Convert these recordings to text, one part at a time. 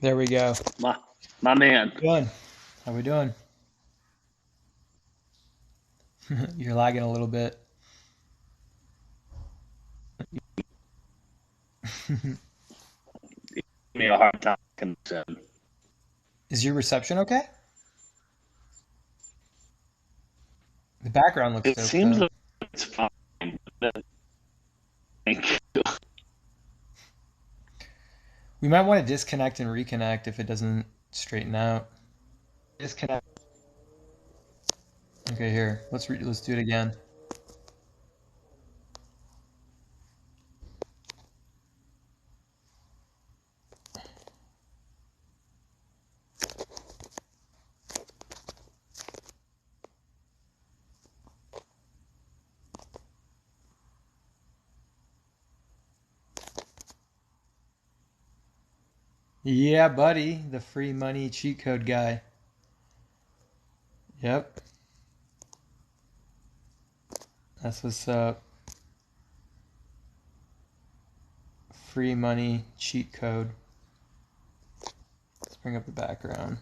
There we go. My man. Doing? How we doing? You're lagging a little bit. Give me a hard time concerned. Is your reception okay? The background looks It dope seems though. like it's fine. But thank you. We might want to disconnect and reconnect if it doesn't straighten out. Disconnect. Okay, here. Let's do it again. Yeah, buddy, the free money cheat code guy. Yep, that's what's up. Free money cheat code. Let's bring up the background.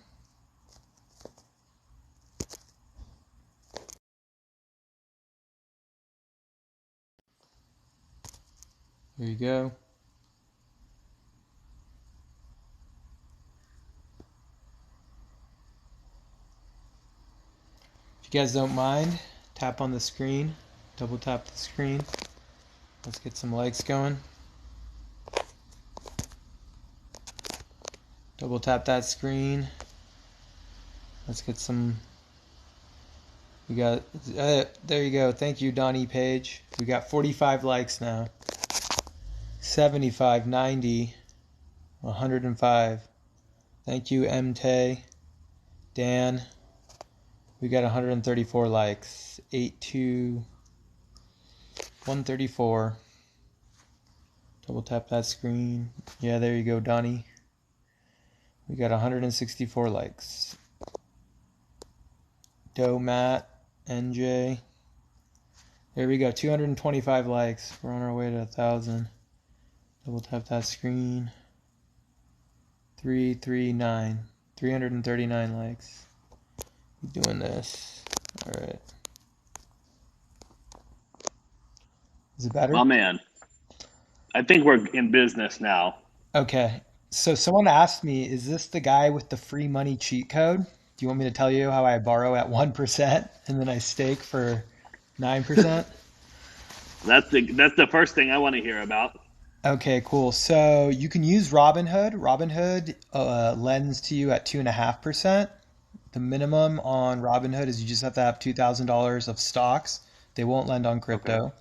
There you go. If you guys don't mind, tap on the screen, double tap the screen. Let's get some likes going. Double tap that screen. Let's get some. We got. There you go. Thank you, Donnie Page. We got 45 likes now. 75, 90, 105. Thank you, MT, Dan. We got 134 likes. 82, 134. Double tap that screen. Yeah, there you go, Donnie. We got 164 likes. Doe Matt, NJ. There we go, 225 likes. We're on our way to 1,000. Double tap that screen. 339. 339 likes. Keep doing this. All right. Is it better? My man. I think we're in business now. Okay. So someone asked me, is this the guy with the free money cheat code? Do you want me to tell you how I borrow at 1% and then I stake for 9%? That's the first thing I want to hear about. Okay, cool. So you can use Robinhood. Robinhood lends to you at 2.5%. The minimum on Robinhood is you just have to have $2,000 of stocks. They won't lend on Okay. crypto.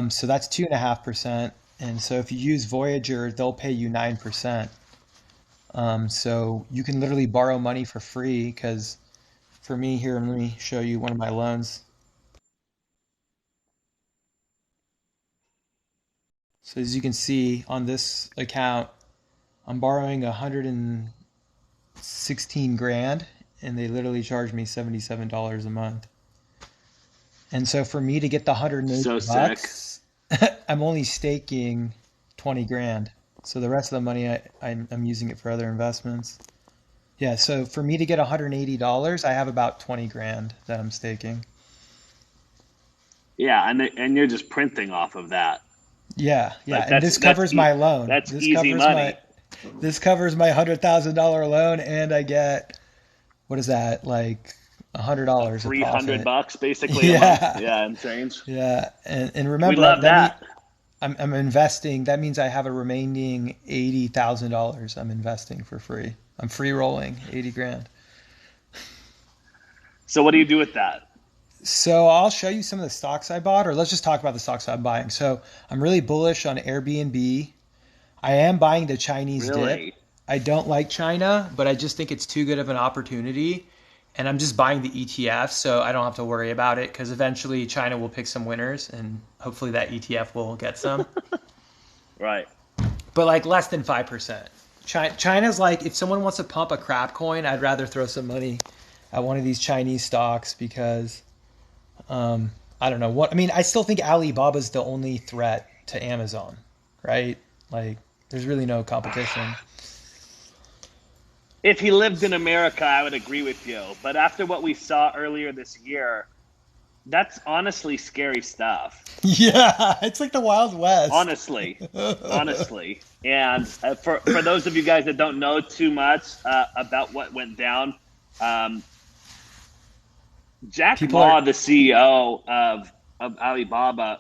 So that's 2.5%. And so if you use Voyager, they'll pay you 9%. So you can literally borrow money for free because for me here, let me show you one of my loans. So as you can see on this account, I'm borrowing 116 grand and they literally charge me $77 a month. And so for me to get the 180 So sick. bucks, I'm only staking 20 grand. So the rest of the money, I'm using it for other investments. Yeah, so for me to get $180, I have about 20 grand that I'm staking. Yeah, and you're just printing off of that. Yeah, yeah, Like and that's this that's covers e- my loan. that's easy money. This covers my $100,000 loan, and I get what is that like A $100 of free hundred profit? bucks basically a month. Yeah, Yeah, and change. yeah, and We remember love that mean that. I'm investing. That means I have a remaining $80,000 I'm investing for free. I'm free rolling 80 grand. So what do you do with that? So I'll show you some of the stocks I bought, or let's just talk about the stocks I'm buying. So I'm really bullish on Airbnb. I am buying the Chinese dip. Really? I don't like China, but I just think it's too good of an opportunity. And I'm just buying the ETF so I don't have to worry about it because eventually China will pick some winners and hopefully that ETF will get some. Right. But like less than 5%. China's like, if someone wants to pump a crap coin, I'd rather throw some money at one of these Chinese stocks because I don't know what. I mean, I still think Alibaba's the only threat to Amazon, right? Like, there's really no competition. If he lived in America, I would agree with you. But after what we saw earlier this year, that's honestly scary stuff. Yeah, it's like the Wild West. Honestly, honestly. And for those of you guys that don't know too much about what went down, um, Jack People are, Ma, the CEO of Alibaba,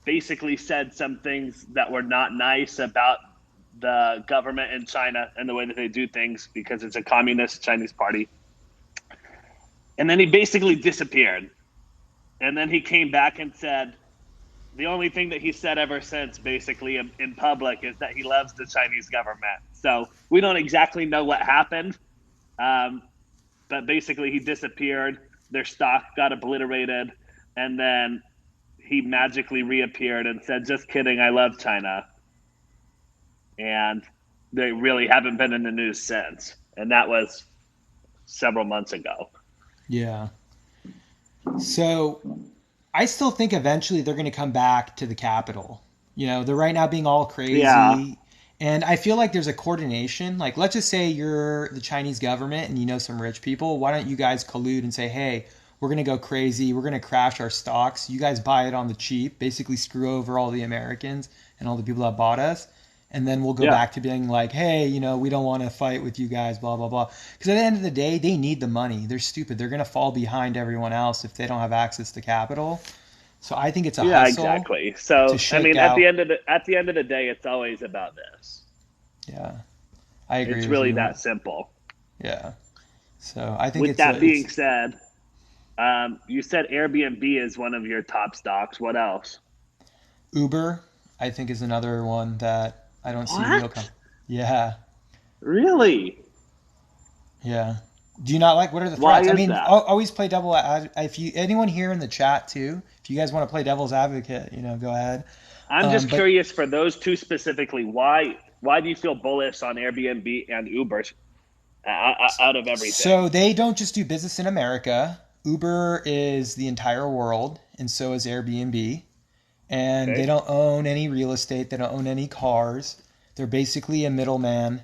basically said some things that were not nice about the government in China and the way that they do things because it's a communist Chinese party. And then he basically disappeared. And then he came back and said the only thing that he said ever since, basically in public, is that he loves the Chinese government. So we don't exactly know what happened, um, but basically he disappeared. Their stock got obliterated, and then he magically reappeared and said, "Just kidding, I love China." And they really haven't been in the news since. And that was several months ago. yeah. So I still think eventually they're going to come back to the capital. They're right now being all Yeah, crazy. And I feel like there's a coordination. Like, let's just say you're the Chinese government and you know some rich people. Why don't you guys collude and say, hey, we're going to go crazy. We're going to crash our stocks. You guys buy it on the cheap, basically screw over all the Americans and all the people that bought us. And then we'll go yeah, back to being like, hey, we don't want to fight with you guys, blah, blah, blah. Because at the end of the day, they need the money. They're stupid. They're going to fall behind everyone else if they don't have access to capital. So I think it's a yeah, hustle exactly. to So I shake mean, at the out. end of the day, it's always about this. Yeah, I agree It's with really you. that simple. Yeah. So I think With it's that a being it's said, you said Airbnb is one of your top stocks. What else? Uber. I think is another one that I don't see real What? Yeah, Really? yeah. Do you not like? What are the Why threats? I is mean, that? always play if you anyone here in the chat too, if you guys want to play devil's advocate, go ahead. I'm just But curious for those two specifically. Why do you feel bullish on Airbnb and Uber out of everything? so they don't just do business in America. Uber is the entire world, and so is Airbnb. And they Okay. don't own any real estate. They don't own any cars. They're basically a middleman,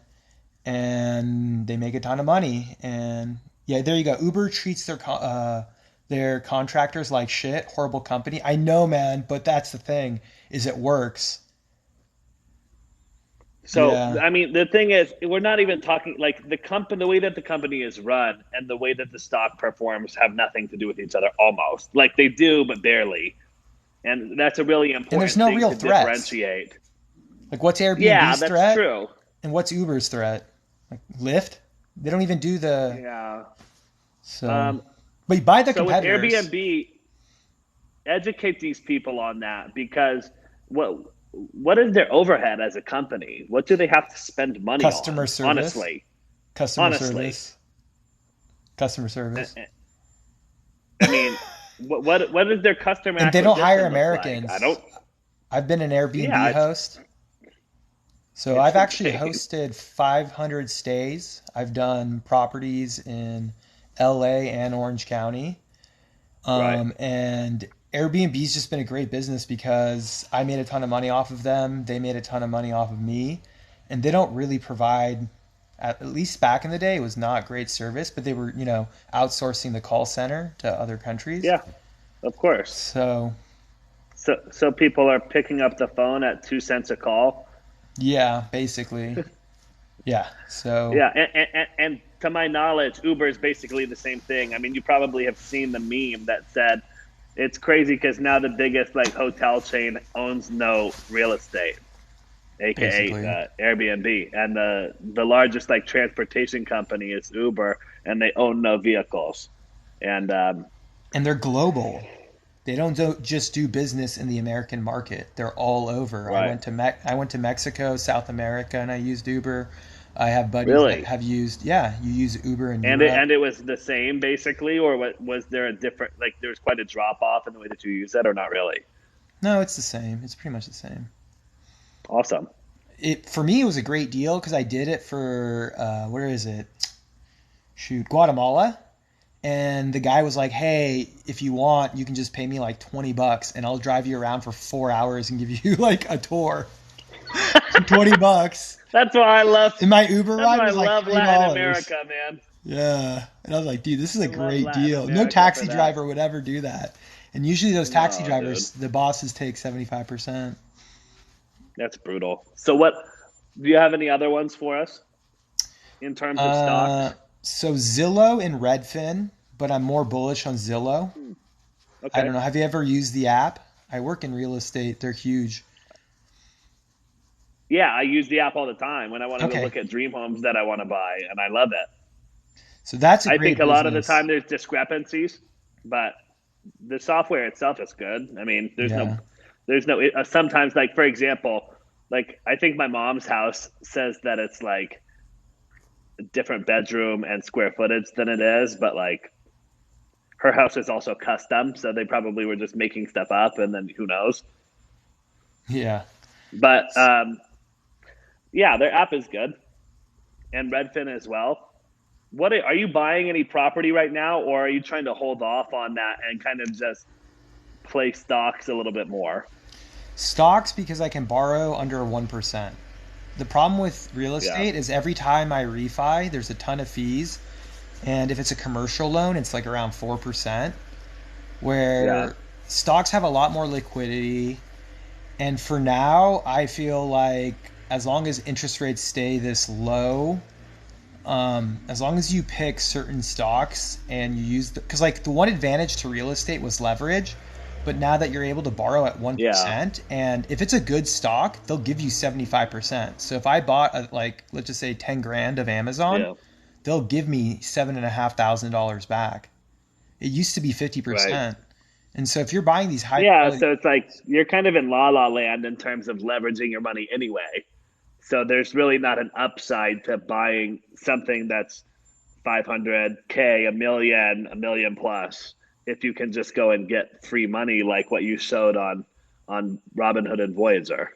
and they make a ton of money. And yeah, there you go. Uber treats their contractors like shit. Horrible company. I know, man, but that's the thing is it works. So Yeah, I mean, the thing is, we're not even talking like the company, the way that the company is run, and the way that the stock performs have nothing to do with each other. Almost like they do, but barely. And that's a really and there's important no thing real to threats. differentiate. Like, what's Yeah, Airbnb's that's threat, true. and what's Uber's threat? Like Lyft, they don't even do the Yeah. so. Um, But buy the so with competitors. Airbnb, educate these people on that because what what is their overhead as a company? What do they have to spend money Customer on? service, Honestly, customer honestly, service, customer I, service. I mean, what does their customer And they don't hire acquisition look like? I Americans. don't. I've been an Yeah, Airbnb host. So it's I've actually insane. hosted 500 stays. I've done properties in LA and Orange County. Right. And Airbnb's just been a great business because I made a ton of money off of them. They made a ton of money off of me. And they don't really provide, at least back in the day, it was not great service, but they were, outsourcing the call center to other countries. Yeah, of course. So, So people are picking up the phone at 2 cents a call. yeah, basically. Yeah. So, Yeah, and to my knowledge, Uber is basically the same thing. I mean, you probably have seen the meme that said it's crazy because now the biggest like hotel chain owns no real estate, aka basically. Airbnb, and the largest like transportation company is Uber, and they own no vehicles. And And they're global. They don't just do business in the American market. They're all over. right, I went to Mexico, South America, and I used Uber. I have buddies that really, have used, yeah, you use Uber in Europe. and it was the same basically, or what was there a different like there was quite a drop off in the way that you use it, or not really? No, it's the same. It's pretty much the same. Awesome. It for me it was a great deal because I did it for where is it? Shoot, Guatemala. And the guy was like, "Hey, if you want, you can just pay me like $20 and I'll drive you around for 4 hours and give you like a tour." for 20 bucks. That's why I love. And my Uber That's ride why I was like love Latin $3. America, man. Yeah. And I was like, dude, this is I a love great Latin deal. No America for taxi that. driver would ever do that. And usually those taxi No, dude, drivers, the bosses take 75%. that's brutal. So what? Do you have any other ones for us in terms of Uh, stocks? so Zillow and Redfin, but I'm more bullish on Zillow. Hmm, I okay. don't know. Have you ever used the app? I work in real estate. They're huge. Yeah, I use the app all the time when I want to go Okay. look at dream homes that I want to buy, and I love it. So that's a I think great a lot of the business. time there's discrepancies, but the software itself is good. I mean, Yeah. there's no. Sometimes, like for example, like I think my mom's house says that it's like a different bedroom and square footage than it is, but like her house is also custom, so they probably were just making stuff up, and then who knows? Yeah. But yeah, their app is good, and Redfin as well. What are you buying any property right now, or are you trying to hold off on that and kind of just play stocks a little bit more? Stocks because I can borrow under 1%. The problem with real Yeah, estate is every time I refi, there's a ton of fees. And if it's a commercial loan, it's like around 4%, yeah, where stocks have a lot more liquidity. And for now, I feel like as long as interest rates stay this low, as long as you pick certain stocks and you use because like the one advantage to real estate was leverage, but now that you're able to borrow at yeah, 1%, and if it's a good stock, they'll give you 75%. So if I bought like let's just say 10 grand of Amazon, yeah. they'll give me $7,500 back. It used to be Right. 50%. And so if you're buying these high Yeah, quality, so it's like you're kind of in la la land in terms of leveraging your money anyway. So there's really not an upside to buying something that's 500K, a million plus, if you can just go and get free money like what you showed on Robinhood and Voyager.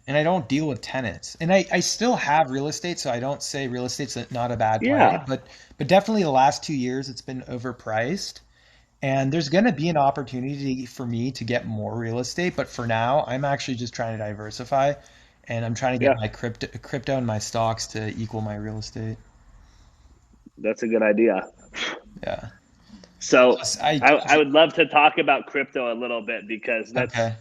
and I don't deal with tenants. And I still have real estate, so I don't say real estate's not a bad play, Yeah, but definitely the last 2 years it's been overpriced. And there's going to be an opportunity for me to get more real estate, but for now, I'm actually just trying to diversify, and I'm trying to get yeah, my crypto and my stocks to equal my real estate. that's a good idea. Yeah. So Plus, I told I you. would love to talk about crypto a little bit because that's Okay.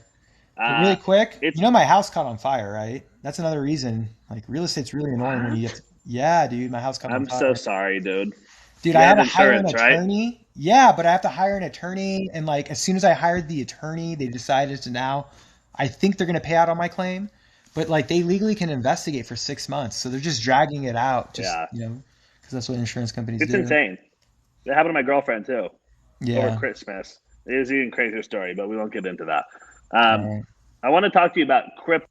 But really quick, it's my house caught on fire, right? That's another reason. Like real estate's really annoying when you what? get to, yeah, dude, my house caught on I'm so fire. sorry, dude. Dude, You I had have to hire an insurance, right? attorney. Yeah, but I have to hire an attorney. And like, as soon as I hired the attorney, they decided to now, I think they're going to pay out on my claim. But like, they legally can investigate for 6 months. So they're just dragging it out, just, Yeah, because that's what insurance companies it's do. insane. It happened to my girlfriend too over Yeah. Christmas. It is an even crazier story, but we won't get into that. All Um, right. I want to talk to you about crypto.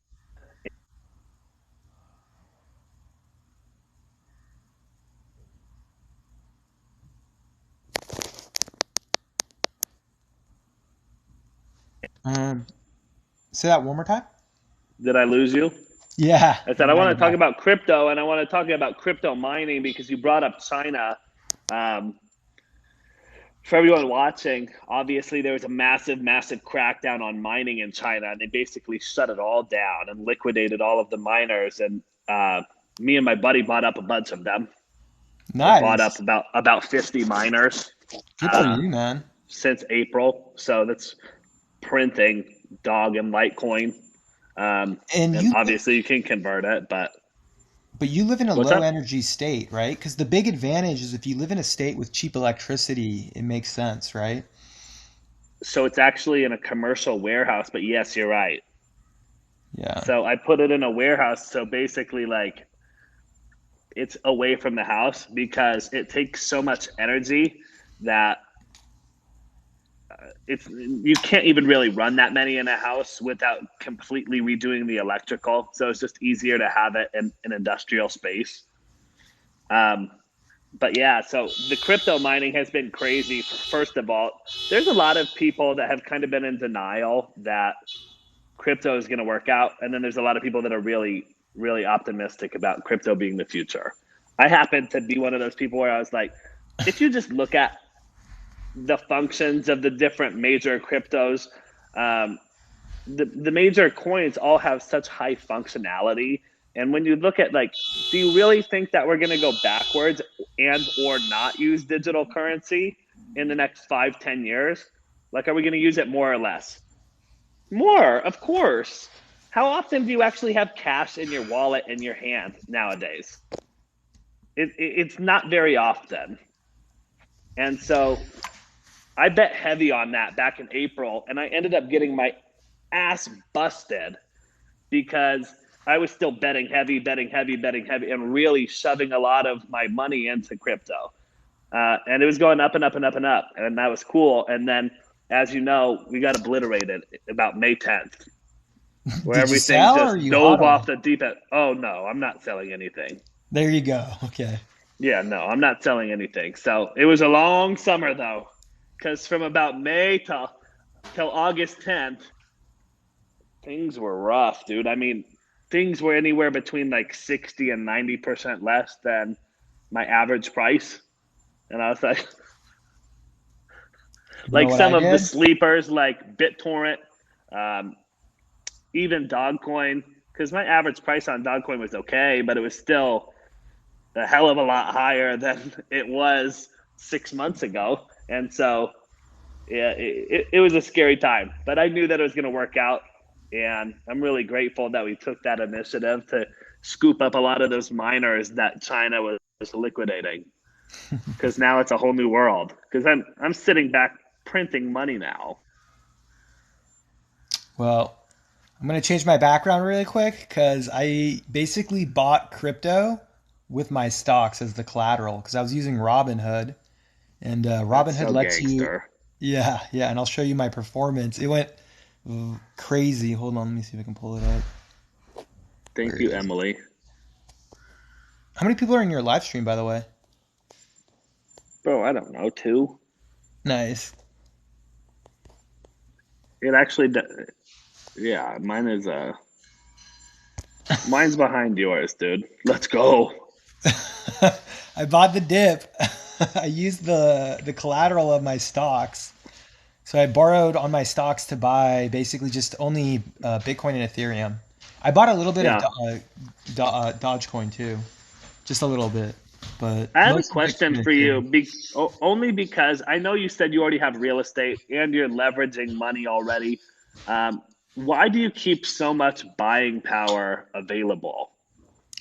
Um, Say that one more time. Did I lose you? Yeah. I said I Now want you're to talk back. about crypto, and I want to talk about crypto mining because you brought up China. Um, for everyone watching, obviously there was a massive, massive crackdown on mining in China, and they basically shut it all down and liquidated all of the miners. And me and my buddy bought up a bunch of them. I bought up Nice. about 50 miners Good for uh, you, man. since April. So that's printing dog and Litecoin. And And obviously you can convert it, but but you live in a what's low up? energy state, right? Because the big advantage is if you live in a state with cheap electricity, it makes sense, right? So it's actually in a commercial warehouse, but yes, you're right. Yeah. So I put it in a warehouse. So basically, like it's away from the house because it takes so much energy that it's you can't even really run that many in a house without completely redoing the electrical. So it's just easier to have it in an industrial space. Um, but yeah, so the crypto mining has been crazy. First of all, there's a lot of people that have kind of been in denial that crypto is going to work out, and then there's a lot of people that are really, really optimistic about crypto being the future. I happen to be one of those people where I was like, if you just look at the functions of the different major cryptos, um, the major coins all have such high functionality. And when you look at, like, do you really think that we're going to go backwards and or not use digital currency in the next 5, 10 years? Like, are we going to use it more or less? More, of course. How often do you actually have cash in your wallet in your hand nowadays? It's not very often. And so I bet heavy on that back in April, and I ended up getting my ass busted because I was still betting heavy, betting heavy, betting heavy, and really shoving a lot of my money into crypto. And it was going up and up and up and up, and that was cool. And then, as you know, we got obliterated about May 10th, where Did you everything sell or just you dove hodl? off the deep end. Oh no, I'm not selling anything. There you go. Okay. Yeah, no, I'm not selling anything. So it was a long summer though, because from about May till August 10th, things were rough, dude. I mean, things were anywhere between like 60 and 90% less than my average price. And I was You know like what I some of the did? sleepers, like BitTorrent, um, even Dogcoin, because my average price on Dogcoin was okay, but it was still a hell of a lot higher than it was 6 months ago. And so, yeah, it was a scary time, but I knew that it was going to work out. And I'm really grateful that we took that initiative to scoop up a lot of those miners that China was liquidating, because now it's a whole new world. Because I'm sitting back printing money now. Well, I'm going to change my background really quick because I basically bought crypto with my stocks as the collateral because I was using Robinhood. And That's Robinhood so lets you, gangster. yeah, yeah. And I'll show you my performance. It went crazy. Hold on, let me see if I can pull it up. Where Thank you, is it? Emily. How many people are in your live stream, by the way? Bro, I don't know, two. Nice. It actually, yeah, mine's behind yours, dude. Let's go. I bought the dip. I used the collateral of my stocks. So I borrowed on my stocks to buy basically just only Bitcoin and Ethereum. I bought a little bit of Yeah. Dogecoin too, just a little bit, but I have a mostly question Bitcoin and for you, Ethereum. only because I know you said you already have real estate and you're leveraging money already. Um, why do you keep so much buying power available?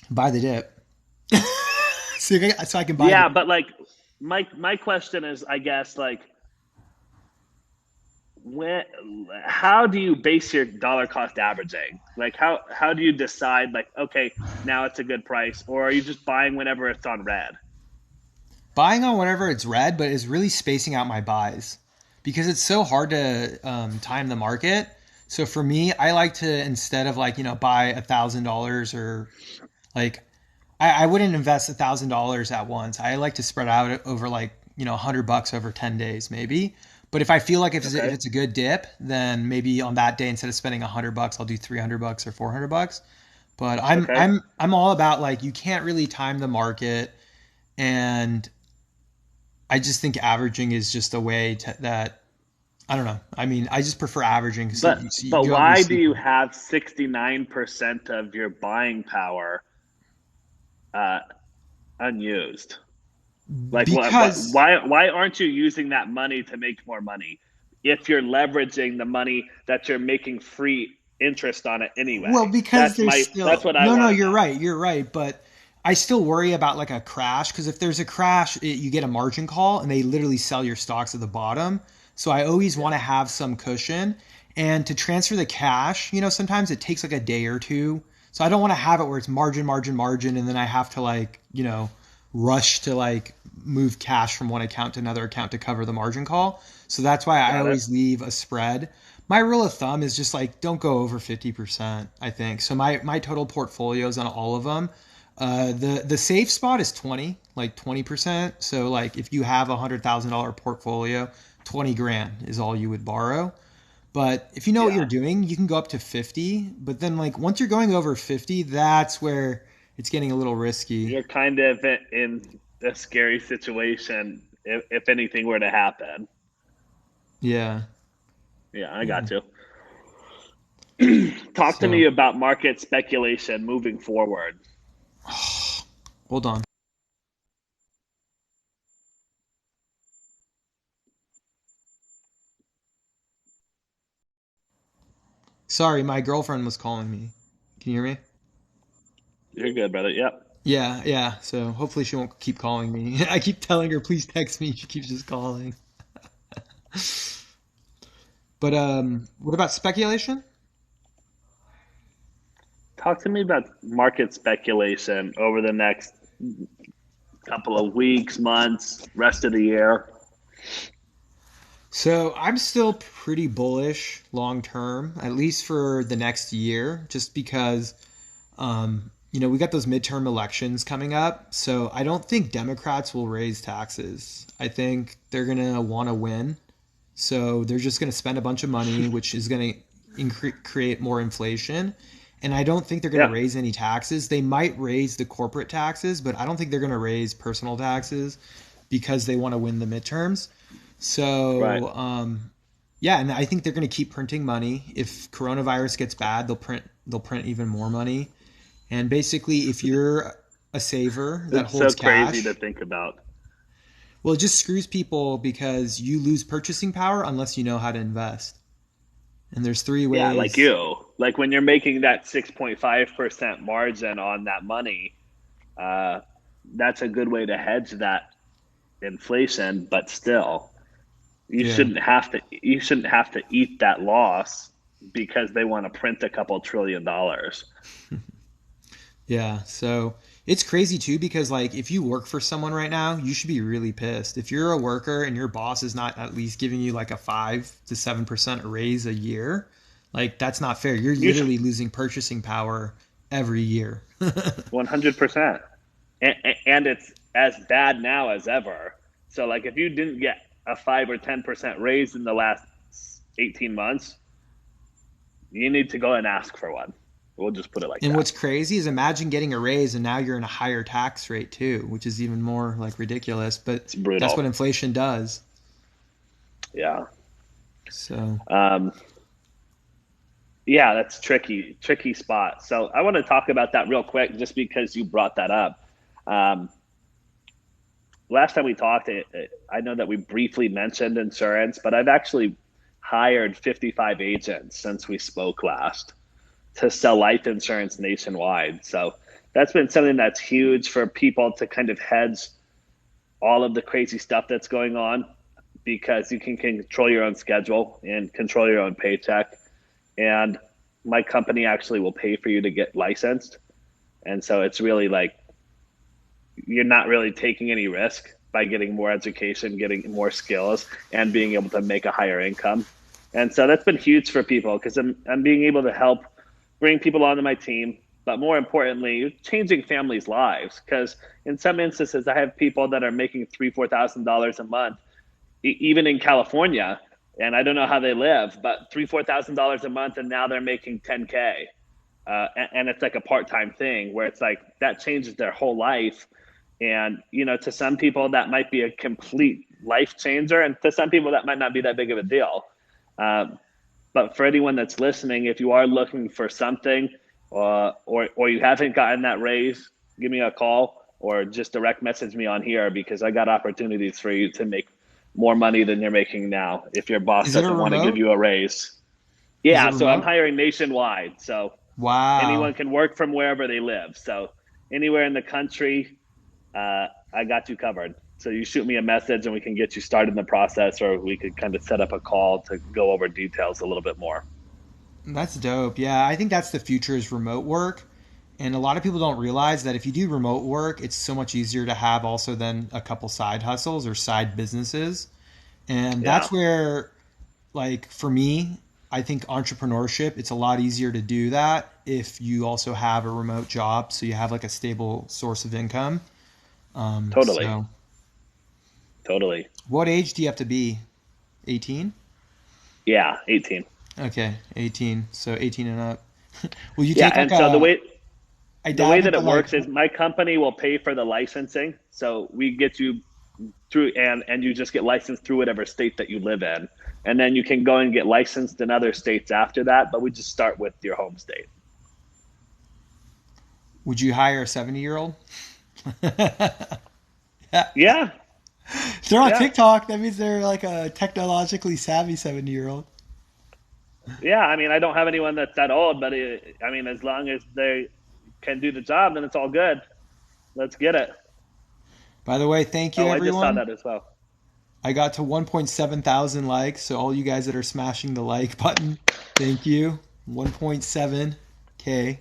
Buy the dip, so I can buy the Yeah, dip. but like my question is, I guess, like, when how do you base your dollar cost averaging? Like, how do you decide, like, okay, now it's a good price, or are you just buying whenever it's on red? Buying on whatever it's red, but is really spacing out my buys because it's so hard to time the market. So for me, I like to instead of like buy $1,000 or like I wouldn't invest $1,000 at once. I like to spread out over like $100 over 10 days maybe. But if I feel like if Okay. it's a good dip, then maybe on that day instead of spending $100, I'll do $300 or $400. But Okay. I'm all about like you can't really time the market, and I just think averaging is just a way that I don't know. I mean, I just prefer averaging because But you have your why do you secret. have 69% of your buying power uh, unused? Like, Because why aren't you using that money to make more money if you're leveraging the money that you're making free interest on it Well, anyway? because there's That's still what I no, want to you're know. right, but I still worry about like a crash because if there's a crash, you get a margin call and they literally sell your stocks at the bottom. So I always want Yeah. to have some cushion, and to transfer the cash, sometimes it takes like a day or two. So I don't want to have it where it's margin, margin, margin, and then I have to like rush to like move cash from one account to another account to cover the margin call. So that's why I Got it. always leave a spread. My rule of thumb is just like don't go over 50%, I think. So my total portfolios on all of them, the safe spot is 20, like 20%. So like if you have $100,000 portfolio, 20 grand is all you would borrow. But if you know what you're Yeah. doing, you can go up to 50. But then like once you're going over 50, that's where it's getting a little risky. You're kind of in a scary situation if anything were to happen. Yeah. Yeah, I Yeah. got you. Talk to me So about market speculation moving forward. hold on. Sorry, my girlfriend was calling me. Can you hear me? You're good, brother. Yep. Yeah, yeah. So hopefully she won't keep calling me. I keep telling her, please text me. She keeps just calling. But what about speculation? Talk to me about market speculation over the next couple of weeks, months, rest of the year. So I'm still pretty bullish long term, at least for the next year, just because we got those midterm elections coming up. So I don't think Democrats will raise taxes. I think they're gonna want to win. So they're just gonna spend a bunch of money, which is gonna create more inflation. And I don't think they're gonna Yep. raise any taxes. They might raise the corporate taxes, but I don't think they're gonna raise personal taxes because they want to win the midterms. Right. So yeah, and I think they're going to keep printing money. If coronavirus gets bad, they'll print even more money. And basically, if you're a saver that It's so holds crazy to cash, think about. well, it just screws people because you lose purchasing power unless you know how to invest. And there's three Yeah, like ways. you. Like when you're making that 6.5% margin on that money, uh, that's a good way to hedge that inflation, but still, Yeah. you shouldn't have to eat that loss because they want to print a couple $1 trillion. Yeah. So it's crazy too because like if you work for someone right now, you should be really pissed. If you're a worker and your boss is not at least giving you like a 5 to 7% raise a year, like that's not fair. You're You should literally losing purchasing power every year. 100%. And it's as bad now as ever. So like if you didn't get a 5 or 10% raise in the last 18 months, you need to go and ask for one. We'll just put it like And that. what's crazy is imagine getting a raise and now you're in a higher tax rate too, which is even more like ridiculous, but It's that's what brutal. inflation does. Yeah. So, Um, yeah, that's tricky spot. So I want to talk about that real quick, just because you brought that up. Um, Last time we talked, I know that we briefly mentioned insurance, but I've actually hired 55 agents since we spoke last to sell life insurance nationwide. So that's been something that's huge for people to kind of hedge all of the crazy stuff that's going on, because you can control your own schedule and control your own paycheck. And my company actually will pay for you to get licensed. And so it's really like you're not really taking any risk by getting more education, getting more skills, and being able to make a higher income. And so that's been huge for people because I'm being able to help bring people onto my team, but more importantly, changing families' lives. Because in some instances, I have people that are making $3,000 to $4,000 a month, even in California, and I don't know how they live, but $3,000 to $4,000 a month, and now they're making 10K, and it's like a part-time thing where it's like that changes their whole life. And to some people that might be a complete life changer, and to some people that might not be that big of a deal. um, but for anyone that's listening, if you are looking for something, or you haven't gotten that raise, give me a call or just direct message me on here, because I got opportunities for you to make more money than you're making now if your boss is it a doesn't want to give remote? you a raise. Is it Yeah, so I'm remote? hiring nationwide. So anyone Wow. can work from wherever they live. So anywhere in the country, I got you covered. So you shoot me a message and we can get you started in the process, or we could kind of set up a call to go over details a little bit more. That's dope. Yeah, I think that's the future is remote work. And a lot of people don't realize that if you do remote work, it's so much easier to have also then a couple side hustles or side businesses. And Yeah, that's where, like, for me, I think entrepreneurship, it's a lot easier to do that if you also have a remote job. So you have like a stable source of income. totally. So Totally. what age do you have to be? 18? Yeah, 18. Okay, 18. So 18 and up. Will you Yeah, take like and so the a, way I the way doubt it, that but it like, works is my company will pay for the licensing. So we get you through, and you just get licensed through whatever state that you live in. and then you can go and get licensed in other states after that. But we just start with your home state. Would you hire a 70-year-old? Yeah. Yeah, If they're on yeah, TikTok, that means they're like a technologically savvy 70-year-old. yeah. I mean, I don't have anyone that's that old, but I mean, as long as they can do the job, then it's all good. Let's get it. By the way, thank you Oh, I just saw everyone. that as well. I got to 1.7 thousand likes, so all you guys that are smashing the like button, thank you. 1.7K.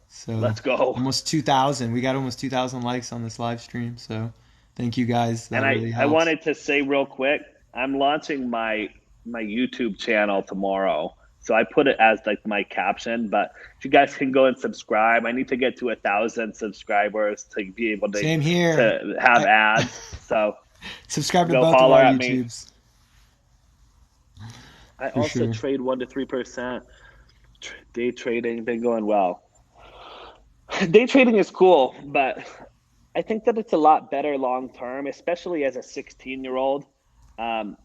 So Let's go. almost 2,000. We got almost 2,000 likes on this live stream. So thank you guys. And That really I helps. wanted to say real quick, I'm launching my YouTube channel tomorrow. So I put it as like my caption, but if you guys can go and subscribe, I need to get to 1,000 subscribers to be able Same here. to have I ads. So subscribe to go both of holler our at me. YouTubes I for also sure. trade 1 to 3%. Day trading been going well. Day trading is cool, but I think that it's a lot better long term, especially as a 16-year-old. Um,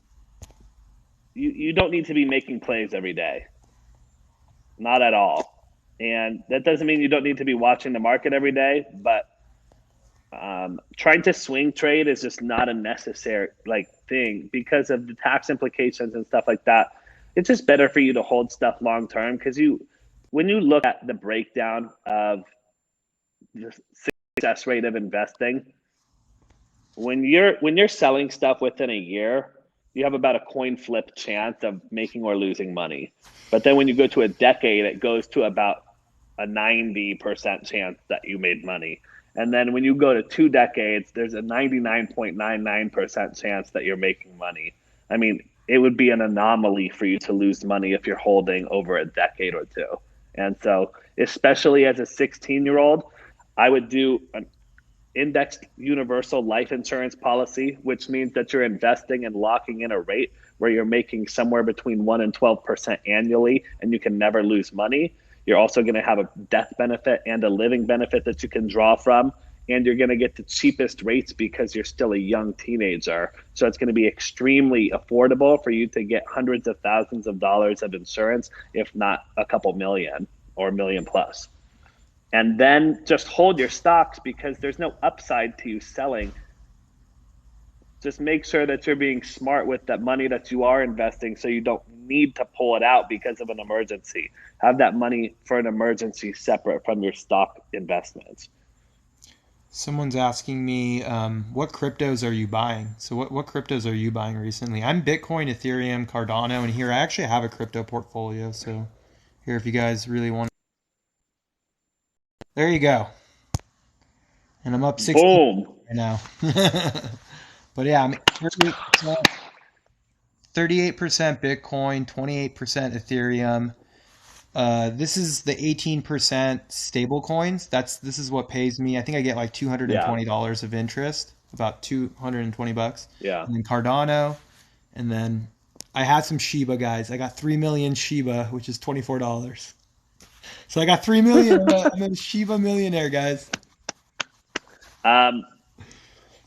you don't need to be making plays every day, not at all. And that doesn't mean you don't need to be watching the market every day, but trying to swing trade is just not a necessary like thing because of the tax implications and stuff like that. It's just better for you to hold stuff long term because when you look at the breakdown of the success rate of investing, when you're selling stuff within a year, you have about a coin flip chance of making or losing money. But then when you go to a decade, it goes to about a 90% chance that you made money. And then when you go to 2 decades, there's a 99.99% chance that you're making money. I mean, it would be an anomaly for you to lose money if you're holding over a decade or two. And so, especially as a 16-year-old, I would do an indexed universal life insurance policy, which means that you're investing and locking in a rate where you're making somewhere between 1 and 12% annually, and you can never lose money. You're also going to have a death benefit and a living benefit that you can draw from. And you're going to get the cheapest rates because you're still a young teenager. So it's going to be extremely affordable for you to get hundreds of thousands of dollars of insurance, if not a couple million or a million plus, and then just hold your stocks because there's no upside to you selling. Just make sure that you're being smart with that money that you are investing so you don't need to pull it out because of an emergency. Have that money for an emergency separate from your stock investments. Someone's asking me, what cryptos are you buying? So what cryptos are you buying recently? I'm Bitcoin, Ethereum, Cardano, and here I actually have a crypto portfolio. So here, if you guys really want, there you go. And I'm up 16 Boom. right now. But yeah, I'm 38% Bitcoin, 28% Ethereum. This is the 18% stable coins. This is what pays me. I think I get like Yeah. $220 of interest, about 220 bucks. Yeah. And then Cardano, and then I had some Shiba guys. I got 3 million Shiba, which is $24. So I got 3 million. I'm a Shiba millionaire, guys. Um,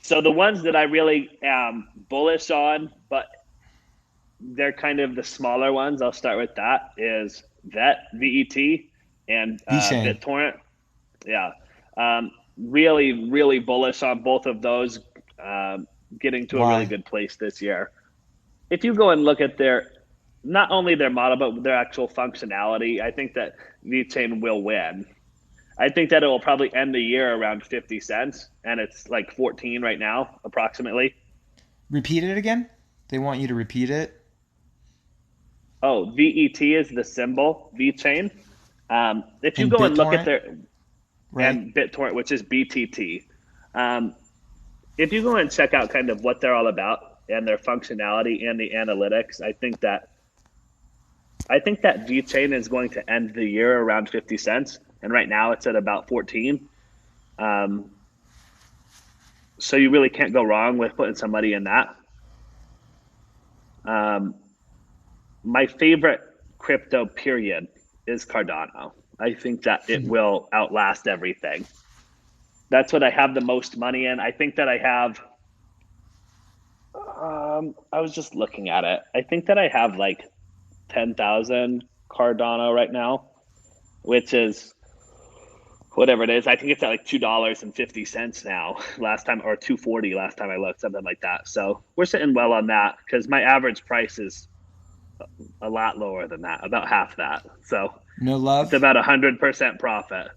so the ones that I really am bullish on, but they're kind of the smaller ones. I'll start with that. Is VET and VeChain. BitTorrent. Yeah. Really, really bullish on both of those getting to a really Why? good place this year. If you go and look at not only their model, but their actual functionality, I think that VeChain will win. I think that it will probably end the year around 50 cents, and it's like 14 right now, approximately. Repeat it again? They want you to repeat it. Oh, VET is the symbol, VeChain. If you And go and look at BitTorrent, their, right? and BitTorrent, which is BTT. Um, if you go and check out kind of what they're all about and their functionality and the analytics, I think that VeChain is going to end the year around 50 cents, and right now it's at about 14. Um, so you really can't go wrong with putting some money in that. Um, my favorite crypto period is Cardano. I think that it will outlast everything. That's what I have the most money in. I think that I have I was just looking at it. I think that I have like 10,000 Cardano right now, which is whatever it is. I think it's at like $2.50 now. Last time, or 2.40 last time I looked, something like that. So we're sitting well on that because my average price is a lot lower than that, about half that. So No it's love? about 100% profit.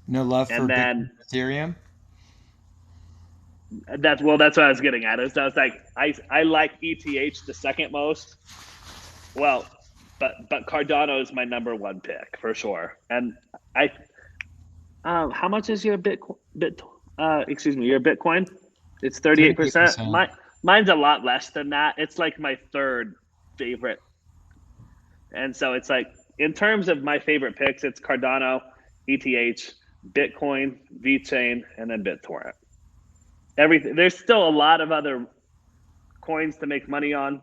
No love for And Bitcoin then and Ethereum? that's what I was getting at. Is I was like, I like ETH the second most. Well, but Cardano is my number one pick for sure. And I how much is your excuse me, your Bitcoin? It's 38%. 38%. Mine's a lot less than that. It's like my third favorite. And so it's like in terms of my favorite picks, it's Cardano, ETH, Bitcoin, VeChain, and then BitTorrent. Everything there's still a lot of other coins to make money on,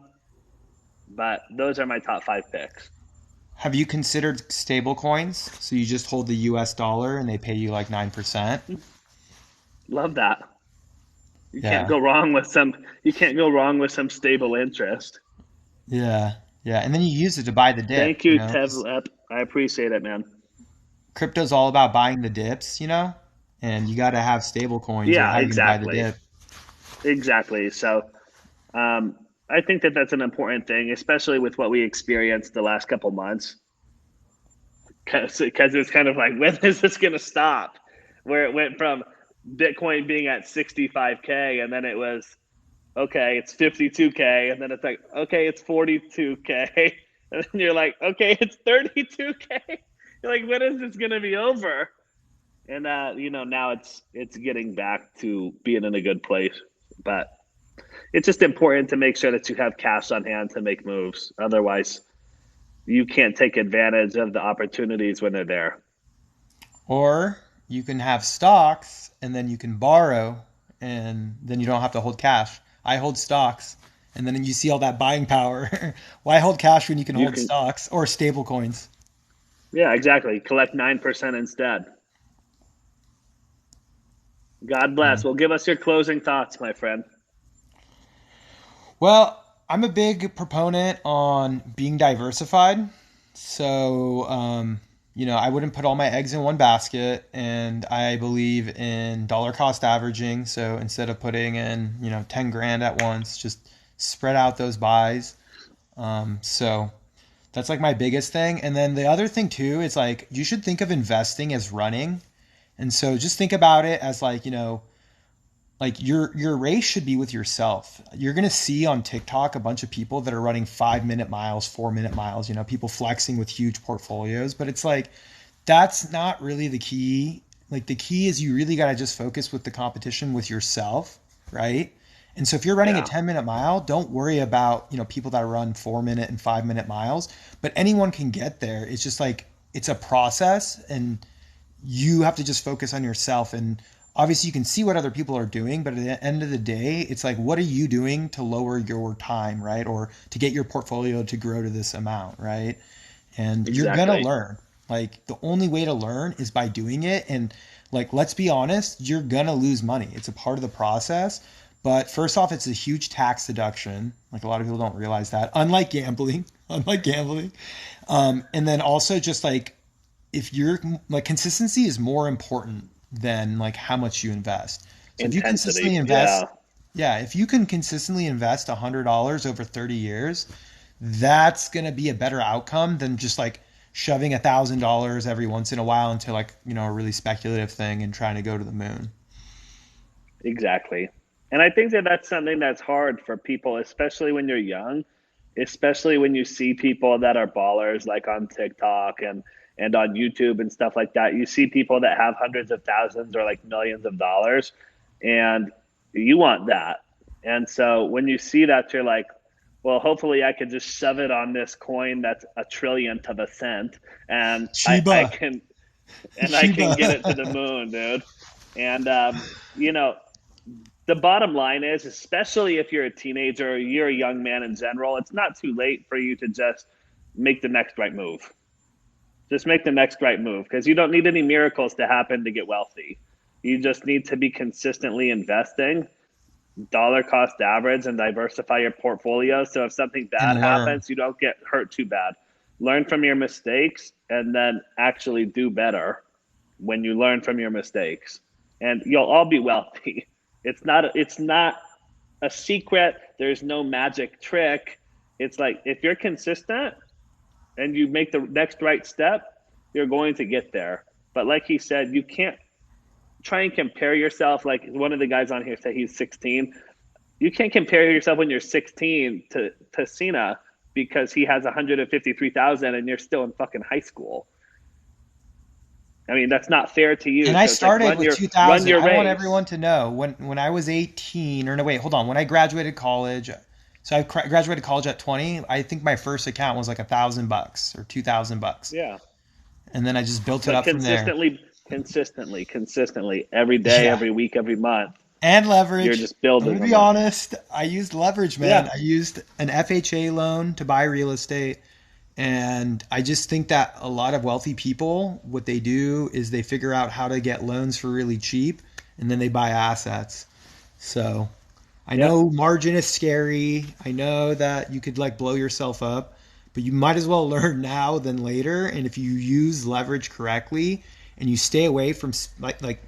but those are my top five picks. Have you considered stable coins? So you just hold the US dollar and they pay you like 9%? Love that. You can't Yeah. go wrong with some you can't go wrong with some stable interest. Yeah. Yeah. And then you use it to buy the dip, Thank you, 'cause Tevlep. I appreciate it, man. crypto's all about buying the dips. And you got to have stable coins or Yeah, how are you going to buy the exactly. dip? Exactly. So um, I think that that's an important thing, especially with what we experienced the last couple months, because it's kind of like, when is this going to stop? Where it went from Bitcoin being at 65K and then it was, okay, it's 52K. And then it's like, okay, it's 42K. And then you're like, okay, it's 32K. You're like, when is this going to be over? And now it's getting back to being in a good place. But it's just important to make sure that you have cash on hand to make moves. Otherwise, you can't take advantage of the opportunities when they're there. Or you can have stocks and then you can borrow and then you don't have to hold cash. I hold stocks and then you see all that buying power. Why hold cash when you can You hold can, stocks or stable coins? yeah, exactly. Collect 9% instead. God Yeah. bless. Well, give us your closing thoughts, my friend. Well, I'm a big proponent on being diversified. So, I wouldn't put all my eggs in one basket, and I believe in dollar cost averaging. So instead of putting in, 10 grand at once, just spread out those buys. So that's like my biggest thing. And then the other thing too is like you should think of investing as running. And so just think about it as like your race should be with yourself. You're gonna see on TikTok a bunch of people that are running 5 minute miles, 4 minute miles. People flexing with huge portfolios, but it's like that's not really the key. Like the key is you really gotta just focus with the competition with yourself, right? And so if you're running a Yeah, 10 minute mile, don't worry about people that run 4 minute and 5 minute miles. But anyone can get there. It's just like it's a process, and you have to just focus on yourself. And obviously you can see what other people are doing, but at the end of the day it's like what are you doing to lower your time, right? Or to get your portfolio to grow to this amount, right? And you're gonna exactly. learn. Like the only way to learn is by doing it. And like let's be honest, you're gonna lose money. It's a part of the process. But first off, it's a huge tax deduction. Like a lot of people don't realize that. Unlike gambling, unlike gambling. And then also just like if you're like consistency is more important than like how much you invest. So if you consistently Intensity. invest, Yeah, yeah, if you can consistently invest $100 over 30 years, that's gonna be a better outcome than just like shoving $1,000 every once in a while into like a really speculative thing and trying to go to the moon. exactly. And I think that that's something that's hard for people, especially when you're young, especially when you see people that are ballers like on TikTok and on YouTube and stuff like that. You see people that have hundreds of thousands or like millions of dollars, and you want that. And so when you see that, you're like, well, hopefully I could just shove it on this coin that's a trillionth of a cent, and I Shiba, can I can get it to the Shiba. moon, dude. And you know, the bottom line is, especially if you're a teenager or you're a young man in general, it's not too late for you to just make the next right move. Just make the next right move because you don't need any miracles to happen to get wealthy. You just need to be consistently investing, dollar cost average and diversify your portfolio. So if something bad And learn. happens, you don't get hurt too bad. Learn from your mistakes and then actually do better when you learn from your mistakes. And you'll all be wealthy. It's not a secret. There's no magic trick. It's like if you're consistent and you make the next right step, you're going to get there. But like he said, you can't try and compare yourself. Like one of the guys on here said he's 16. You can't compare yourself when you're 16 to Cena because he has 153,000 and you're still in fucking high school. I mean, that's not fair to you. And I So it's like started with run 2000. your I want race. everyone to know when I was 18, or no, wait, hold on. When I graduated college, so I graduated college at 20. I think my first account was like $1,000 or $2,000, Yeah. and then I just built it But up from there. consistently, every day, Yeah, every week, every month, and you're leverage. just I'm gonna building be on that. honest. I used leverage, man. Yeah. I used an FHA loan to buy real estate. And I just think that a lot of wealthy people, what they do is they figure out how to get loans for really cheap and then they buy assets. So I Yeah. know margin is scary. I know that you could like blow yourself up, but you might as well learn now than later. And if you use leverage correctly and you stay away from like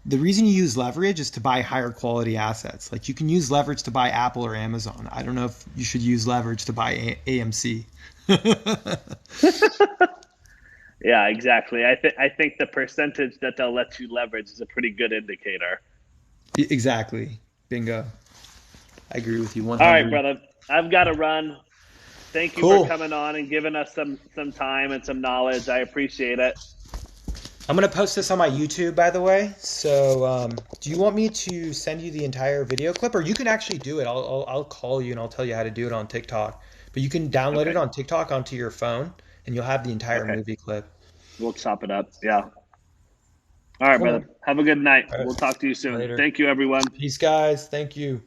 the reason you use leverage is to buy higher quality assets. Like you can use leverage to buy Apple or Amazon. I don't know if you should use leverage to buy AMC. Yeah, exactly. I think the percentage that they'll let you leverage is a pretty good indicator. Exactly. Bingo. I agree with you All right, 100. brother. I've got to run. Thank you for Cool. coming on and giving us some time and some knowledge. I appreciate it. I'm going to post this on my YouTube, by the way. So, do you want me to send you the entire video clip, or you can actually do it? I'll call you and I'll tell you how to do it on TikTok. But you can download it Okay. on TikTok onto your phone, and you'll have the entire Okay. movie clip. We'll chop it up. Yeah. All right, Cool. brother. Have a good night. All right. We'll talk to you soon. Later. Thank you, everyone. Peace, guys. Thank you.